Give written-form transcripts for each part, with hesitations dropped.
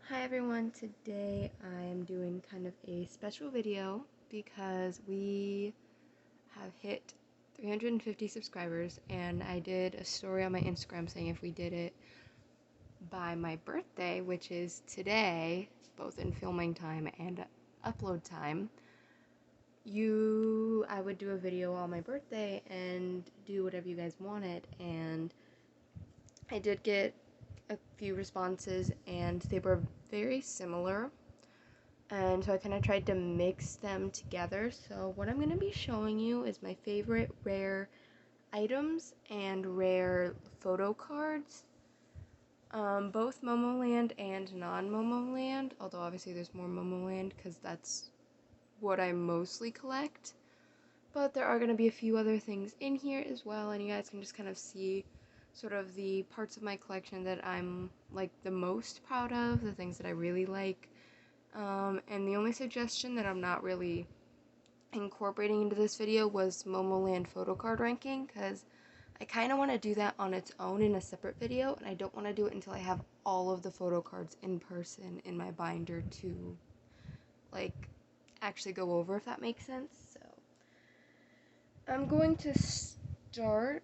Hi everyone, today I am doing kind of a special video because we have hit 350 subscribers, and I did a story on my Instagram saying if we did it by my birthday, which is today, both in filming time and upload time, I would do a video on my birthday and do whatever you guys wanted. And I did get a few responses and they were very similar, and so I kind of tried to mix them together. So what I'm going to be showing you is my favorite rare items and rare photo cards, both Momoland and non-Momoland, although obviously there's more Momoland because that's what I mostly collect. But there are going to be a few other things in here as well, and you guys can just kind of see sort of the parts of my collection that I'm like the most proud of, the things that I really like. And the only suggestion that I'm not really incorporating into this video was Momoland photo card ranking, because I kind of want to do that on its own in a separate video, and I don't want to do it until I have all of the photo cards in person in my binder to like actually go over, if that makes sense. So I'm going to start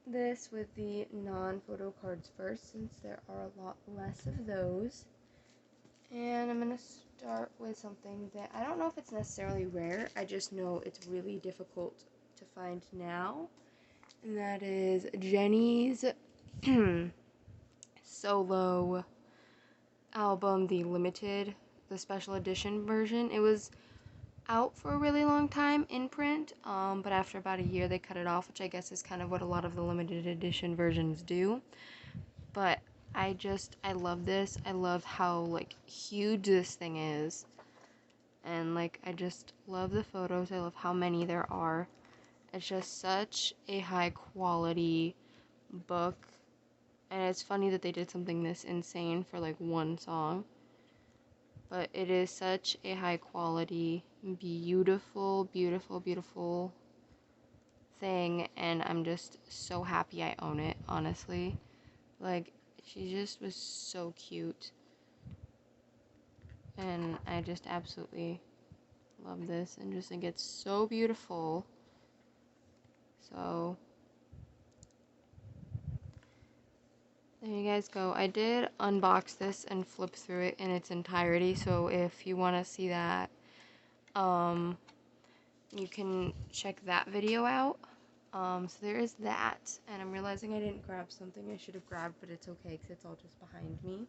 this with the non-photo cards first, since there are a lot less of those. And I'm going to start with something that I don't know if it's necessarily rare, I just know it's really difficult to find now. And that is Jennie's solo album, the special edition version. It was out for a really long time in print, but after about a year they cut it off, which I guess is kind of what a lot of the limited edition versions do. But I love this. I love how like huge this thing is, and like I just love the photos. I love how many there are. It's just such a high quality book, and it's funny that they did something this insane for like one song, but it is such a high quality, beautiful, beautiful, beautiful thing, and I'm just so happy I own it, honestly. Like, she just was so cute, and I just absolutely love this and just think it's so beautiful. So there you guys go. I did unbox this and flip through it in its entirety, so if you want to see that, you can check that video out. So there is that, and I'm realizing I didn't grab something I should have grabbed, but it's okay because it's all just behind me.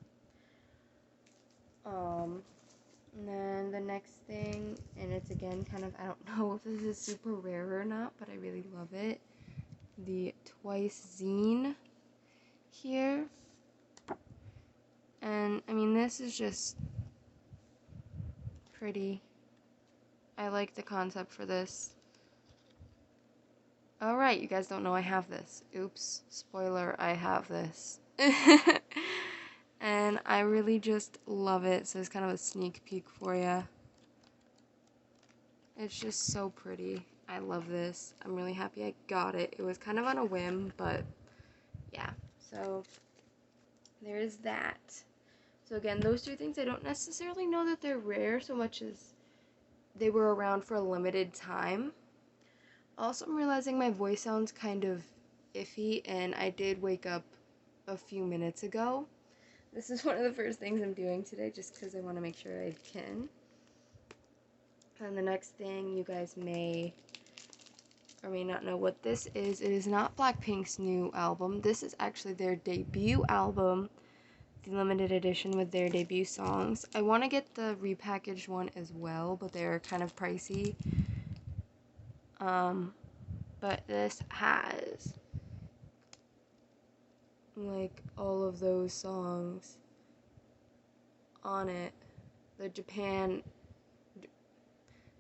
And then the next thing, and it's again kind of, I don't know if this is super rare or not, but I really love it. The Twice zine here. And I mean, this is just pretty. I like the concept for this. Alright, you guys don't know I have this. Oops, spoiler, I have this. And I really just love it, so it's kind of a sneak peek for you. It's just so pretty. I love this. I'm really happy I got it. It was kind of on a whim, but yeah. So there's that. So again, those two things, I don't necessarily know that they're rare so much as they were around for a limited time. Also, I'm realizing my voice sounds kind of iffy, and I did wake up a few minutes ago. This is one of the first things I'm doing today just because I want to make sure I can. And the next thing, you guys may or may not know what this is. It is not Blackpink's new album. This is actually their debut album, the limited edition with their debut songs. I want to get the repackaged one as well, but they're kind of pricey. But this has like all of those songs on it. The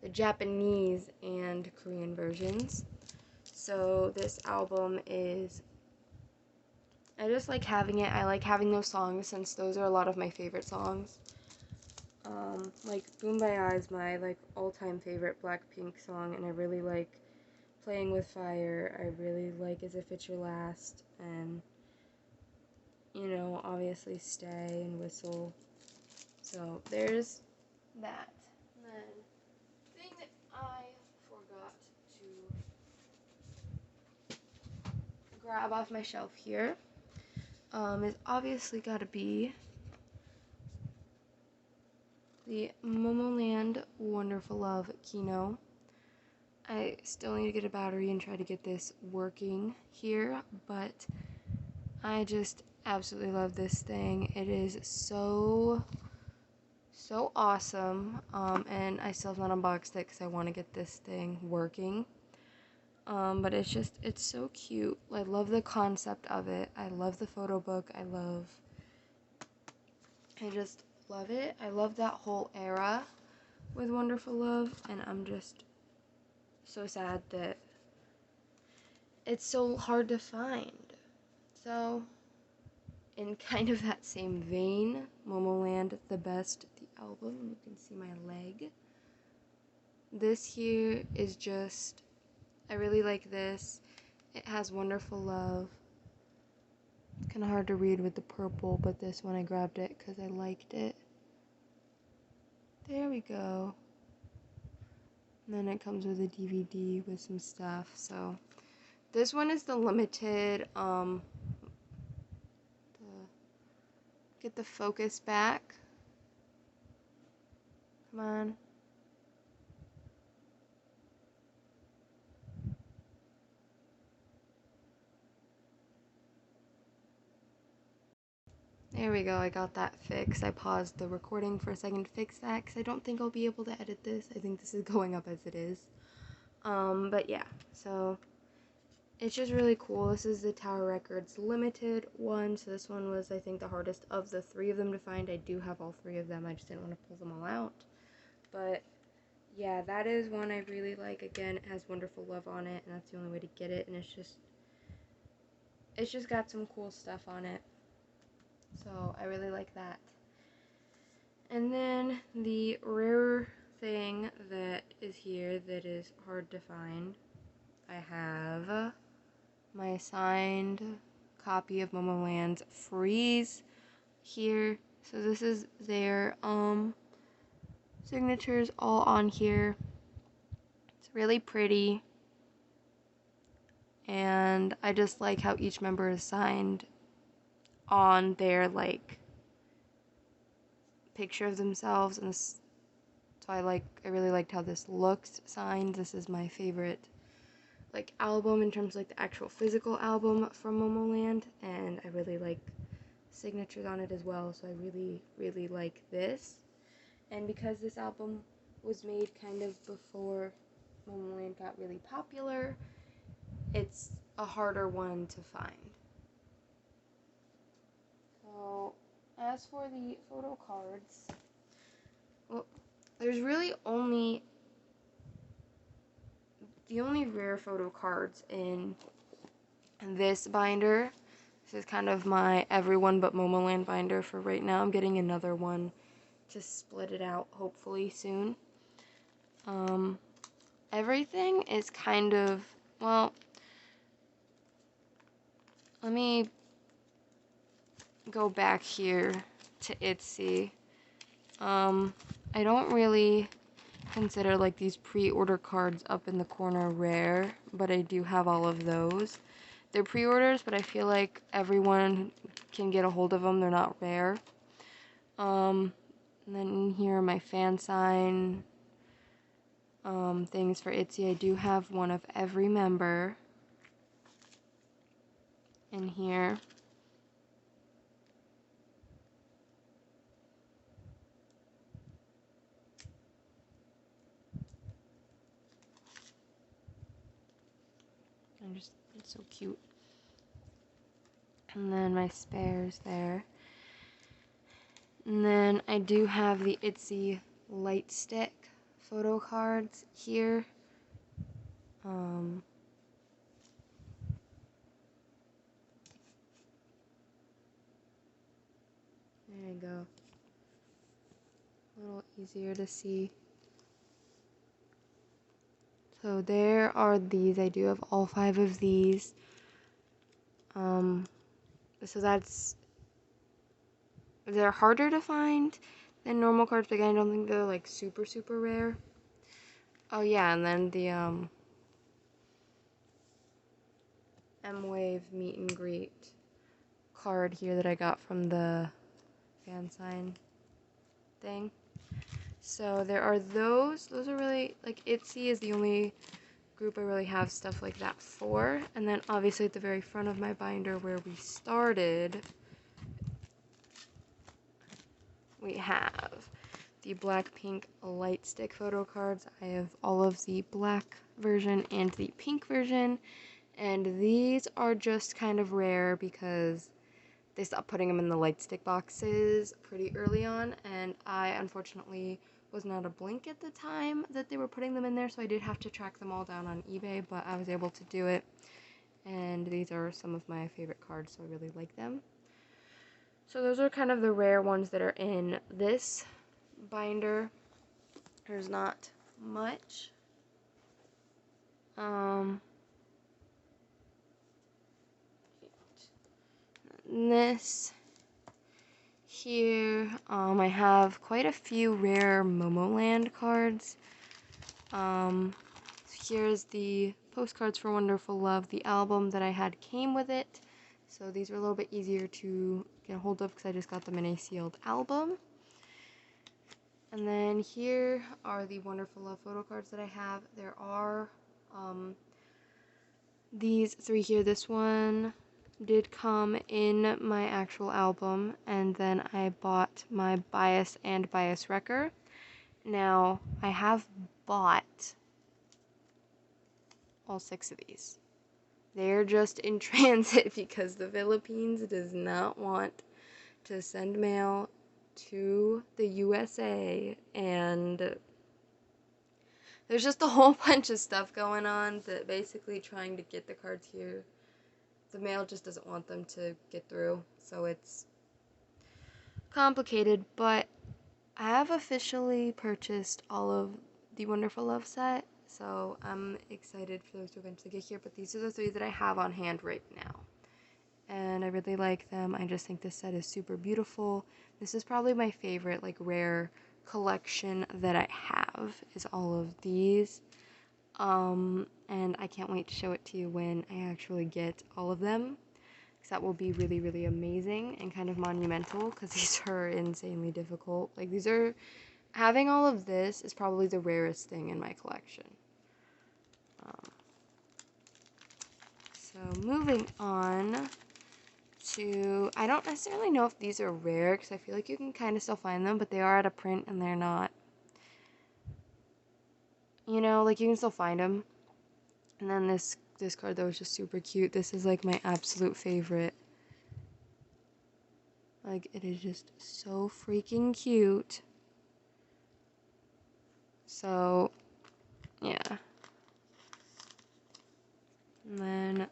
Japanese and Korean versions. So this album is, I just like having it. I like having those songs since those are a lot of my favorite songs. Like Kumbaya is my like all-time favorite Blackpink song, and I really like Playing with Fire. I really like As If It's Your Last, and you know, obviously Stay and Whistle. So there's that. And then thing that I forgot to grab off my shelf here is obviously got to be the Momoland Wonderful Love Kino. I still need to get a battery and try to get this working here, but I just absolutely love this thing. It is so awesome, and I still have not unboxed it because I want to get this thing working. But it's so cute. I love the concept of it. I love the photo book. I just love it. I love that whole era with Wonderful Love, and I'm just so sad that it's so hard to find. So, in kind of that same vein, Momoland The Best, the album, you can see my leg. This here is just, I really like this. It has Wonderful Love. It's kind of hard to read with the purple, but this one I grabbed it because I liked it. There we go. And then it comes with a DVD with some stuff. So this one is the limited, get the focus back. Come on. There we go, I got that fixed. I paused the recording for a second to fix that because I don't think I'll be able to edit this. I think this is going up as it is. But yeah, so it's just really cool. This is the Tower Records limited one, so this one was, I think, the hardest of the three of them to find. I do have all three of them, I just didn't want to pull them all out. But yeah, that is one I really like. Again, it has Wonderful Love on it, and that's the only way to get it, and it's just got some cool stuff on it. So I really like that. And then the rare thing that is here that is hard to find, I have my signed copy of Momoland's Freeze here. So this is their signatures all on here. It's really pretty. And I just like how each member is signed on their like picture of themselves, and this, so I really liked how this looks signed. This is my favorite like album in terms of like the actual physical album from Momoland, and I really like signatures on it as well, so I really like this. And because this album was made kind of before Momoland got really popular, it's a harder one to find. So as for the photo cards, well, there's really only the only rare photo cards in this binder. This is kind of my everyone but Momoland binder for right now. I'm getting another one to split it out hopefully soon. Everything is kind of, well, let me go back here to Etsy. I don't really consider like these pre-order cards up in the corner rare, but I do have all of those. They're pre-orders, but I feel like everyone can get a hold of them. They're not rare. And then in here are my fan sign things for Etsy. I do have one of every member in here. It's so cute. And then my spares there. And then I do have the Etsy light stick photo cards here. There you go. A little easier to see. So there are these. I do have all 5 of these. So they're harder to find. than normal cards, but again, I don't think they're like super, super rare. Oh yeah, and then the M-Wave meet and greet card here that I got from the fan sign thing. So there are those. Those are really, like, Itsy is the only group I really have stuff like that for. And then obviously at the very front of my binder where we started, we have the Blackpink light stick photo cards. I have all of the black version and the pink version. And these are just kind of rare because they stopped putting them in the light stick boxes pretty early on, and I unfortunately was not a Blink at the time that they were putting them in there, so I did have to track them all down on eBay, but I was able to do it. And these are some of my favorite cards, so I really like them. So those are kind of the rare ones that are in this binder. There's not much. This here, I have quite a few rare Momoland cards. Here's the postcards for Wonderful Love. The album that I had came with it, so these were a little bit easier to get a hold of because I just got them in a sealed album. And then here are the Wonderful Love photo cards that I have. There are these three here. This one did come in my actual album, and then I bought my Bias and Bias Wrecker. Now, I have bought all 6 of these. They're just in transit because the Philippines does not want to send mail to the USA, and there's just a whole bunch of stuff going on that basically trying to get the cards here. The mail just doesn't want them to get through, so it's complicated, but I have officially purchased all of the Wonderful Love set, so I'm excited for those to eventually get here, but these are the 3 that I have on hand right now. And I really like them. I just think this set is super beautiful. This is probably my favorite, like, rare collection that I have, is all of these. And I can't wait to show it to you when I actually get all of them, because that will be really, really amazing and kind of monumental, because these are insanely difficult. Like, these are, having all of this is probably the rarest thing in my collection. So moving on to, I don't necessarily know if these are rare, because I feel like you can kind of still find them, but they are out of print and they're not, you know, like, you can still find them. And then this card that was just super cute. This is like my absolute favorite. Like, it is just so freaking cute. So, yeah. And then,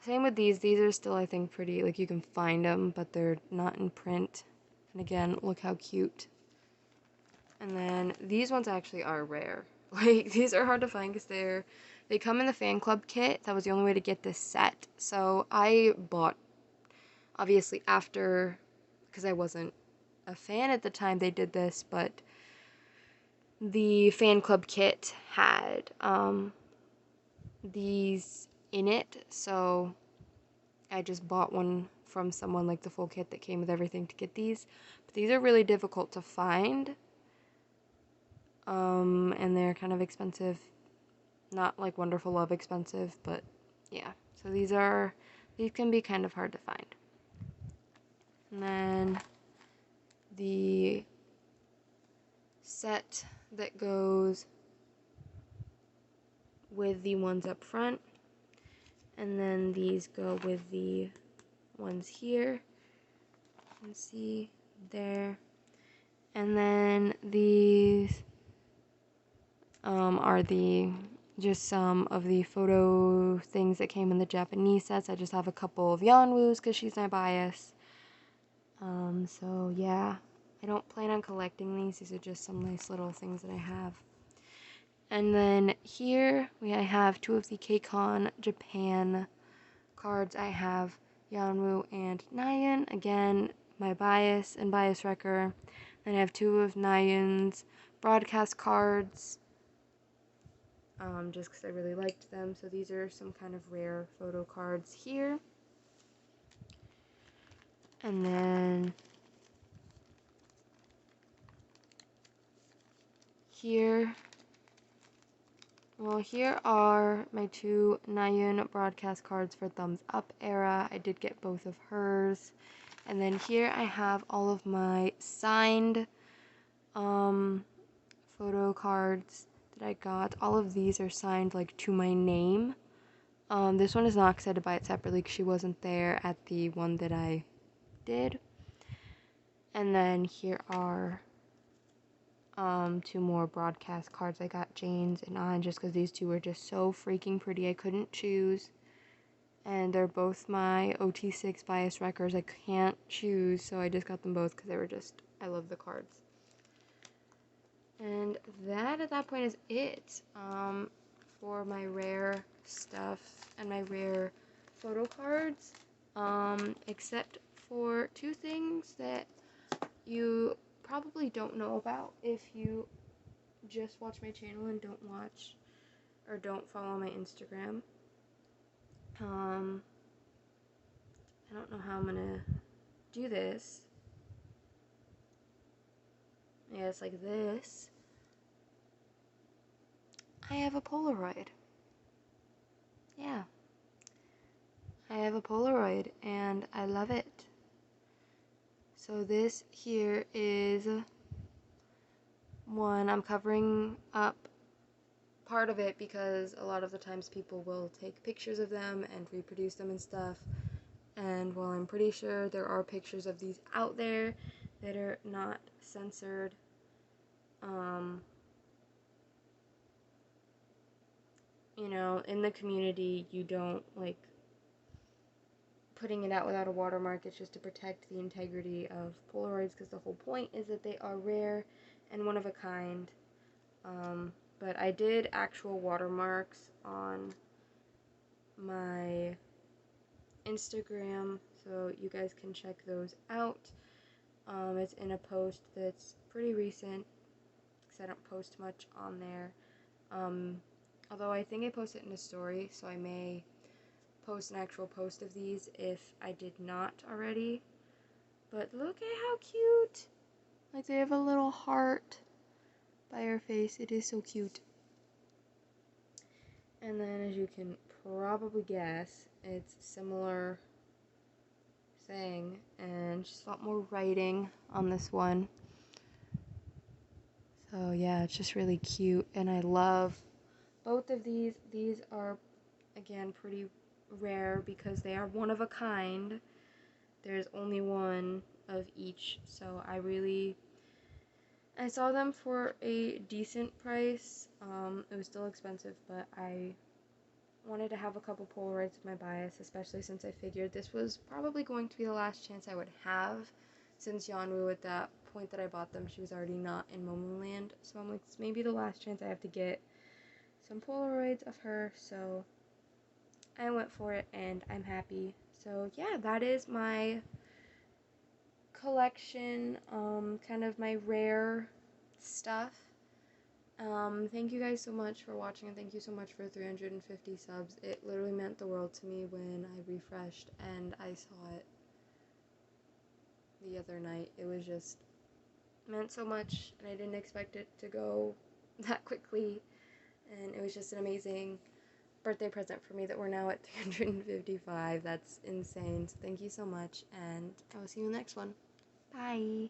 same with these. These are still, I think, pretty. Like, you can find them, but they're not in print. And again, look how cute. And then, these ones actually are rare. Like, these are hard to find because they come in the fan club kit. That was the only way to get this set. So, I bought, obviously, after, because I wasn't a fan at the time they did this, but the fan club kit had these in it, so I just bought one from someone, like the full kit that came with everything, to get these. But these are really difficult to find, and they're kind of expensive. Not like Wonderful Love expensive, but yeah. So these can be kind of hard to find. And then the set that goes with the ones up front, and then these go with the ones here. You can see there. And then these are just some of the photo things that came in the Japanese sets. I just have a couple of Yeonwoo's because she's my bias. So yeah, I don't plan on collecting these. These are just some nice little things that I have. And then here I have 2 of the KCON Japan cards. I have Yeonwoo and Nayeon. Again, my bias and Bias Wrecker. And I have 2 of Nayeon's broadcast cards, just because I really liked them. So these are some kind of rare photo cards here. And then here, well, here are my 2 Nayeon broadcast cards for Thumbs Up era. I did get both of hers. And then here I have all of my signed photo cards that I got. All of these are signed like to my name. This one is not because I had to buy it separately because she wasn't there at the one that I did. And then here are 2 more broadcast cards. I got Jane's and An just because these 2 were just so freaking pretty. I couldn't choose. And they're both my OT6 bias records. I can't choose, so I just got them both because they were just, I love the cards. And that at that point is it for my rare stuff and my rare photo cards, except for 2 things that you probably don't know about if you just watch my channel and don't watch or don't follow my Instagram. I don't know how I'm gonna do this. Yeah, it's like this. I have a Polaroid. Yeah. I have a Polaroid and I love it. So this here is one. I'm covering up part of it because a lot of the times people will take pictures of them and reproduce them and stuff. And while I'm pretty sure there are pictures of these out there that are not censored, you know, in the community, you don't like putting it out without a watermark. It's just to protect the integrity of Polaroids because the whole point is that they are rare and one of a kind. But I did actual watermarks on my Instagram, so you guys can check those out. It's in a post that's pretty recent because I don't post much on there. Although I think I posted in a story, so I may post an actual post of these if I did not already. But look at how cute! Like they have a little heart by her face. It is so cute. And then as you can probably guess, it's similar thing and just a lot more writing on this one. So yeah, it's just really cute and I love both of these. These are again pretty rare because they are one of a kind. There's only one of each, so I saw them for a decent price. It was still expensive, but I wanted to have a couple Polaroids with my bias, especially since I figured this was probably going to be the last chance I would have, since Yeonwoo at that point that I bought them, she was already not in Momoland, so I'm like, it's maybe the last chance I have to get some Polaroids of her, so I went for it, and I'm happy. So yeah, that is my collection, kind of my rare stuff. Thank you guys so much for watching, and thank you so much for 350 subs. It literally meant the world to me when I refreshed and I saw it the other night. It was just meant so much, and I didn't expect it to go that quickly, and it was just an amazing birthday present for me that we're now at 355. That's insane. So thank you so much, and I will see you in the next one. Bye!